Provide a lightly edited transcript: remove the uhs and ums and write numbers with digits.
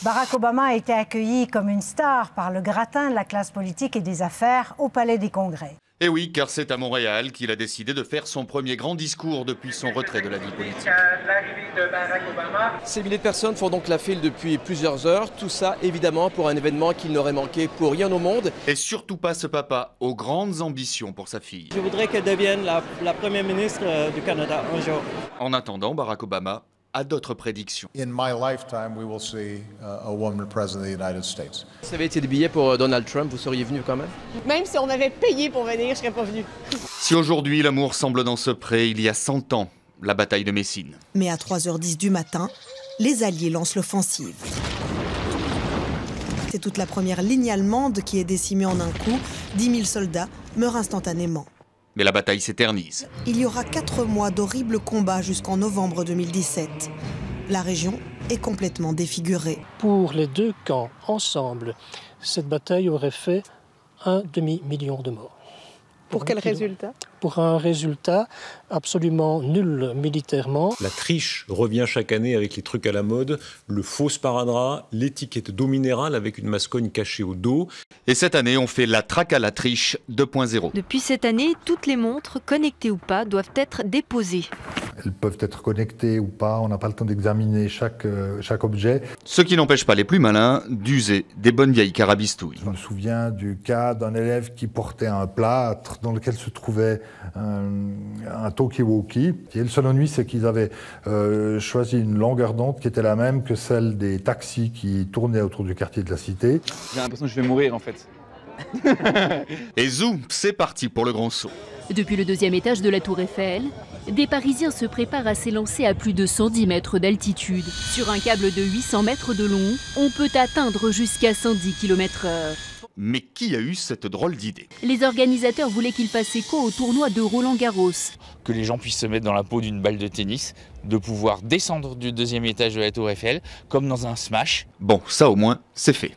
Barack Obama a été accueilli comme une star par le gratin de la classe politique et des affaires au Palais des Congrès. Et oui, car c'est à Montréal qu'il a décidé de faire son premier grand discours depuis son retrait de la vie politique. Ces milliers de personnes font donc la file depuis plusieurs heures. Tout ça, évidemment, pour un événement qu'il n'aurait manqué pour rien au monde. Et surtout pas ce papa aux grandes ambitions pour sa fille. Je voudrais qu'elle devienne la première ministre du Canada un jour. En attendant, Barack Obama a d'autres prédictions. In my lifetime, we will see a woman president of the United States. Si ça avait été des billets pour Donald Trump, vous seriez venu quand même? Même si on avait payé pour venir, je serais pas venu. Si aujourd'hui l'amour semble dans ce pré, il y a 100 ans, la bataille de Messine. Mais à 3h10 du matin, les Alliés lancent l'offensive. C'est toute la première ligne allemande qui est décimée en un coup. 10 000 soldats meurent instantanément. Mais la bataille s'éternise. Il y aura 4 mois d'horribles combats jusqu'en novembre 2017. La région est complètement défigurée. Pour les deux camps, ensemble, cette bataille aurait fait 1 demi-million de morts. Pour quel résultat? Pour un résultat absolument nul militairement. La triche revient chaque année avec les trucs à la mode, le faux sparadrap, l'étiquette d'eau minérale avec une mascogne cachée au dos. Et cette année, on fait la traque à la triche 2.0. Depuis cette année, toutes les montres, connectées ou pas, doivent être déposées. Elles peuvent être connectées ou pas, on n'a pas le temps d'examiner chaque objet. Ce qui n'empêche pas les plus malins d'user des bonnes vieilles carabistouilles. Je me souviens du cas d'un élève qui portait un plâtre dans lequel se trouvait un talkie-walkie. Et le seul ennui, c'est qu'ils avaient choisi une longueur d'onde qui était la même que celle des taxis qui tournaient autour du quartier de la Cité. J'ai l'impression que je vais mourir en fait. Et zoom, c'est parti pour le grand saut. Depuis le 2e étage de la Tour Eiffel, des Parisiens se préparent à s'élancer à plus de 110 mètres d'altitude. Sur un câble de 800 mètres de long, on peut atteindre jusqu'à 110 km/h. Mais qui a eu cette drôle d'idée? Les organisateurs voulaient qu'il fasse écho au tournoi de Roland-Garros. Que les gens puissent se mettre dans la peau d'une balle de tennis, de pouvoir descendre du 2e étage de la Tour Eiffel, comme dans un smash. Bon, ça au moins, c'est fait.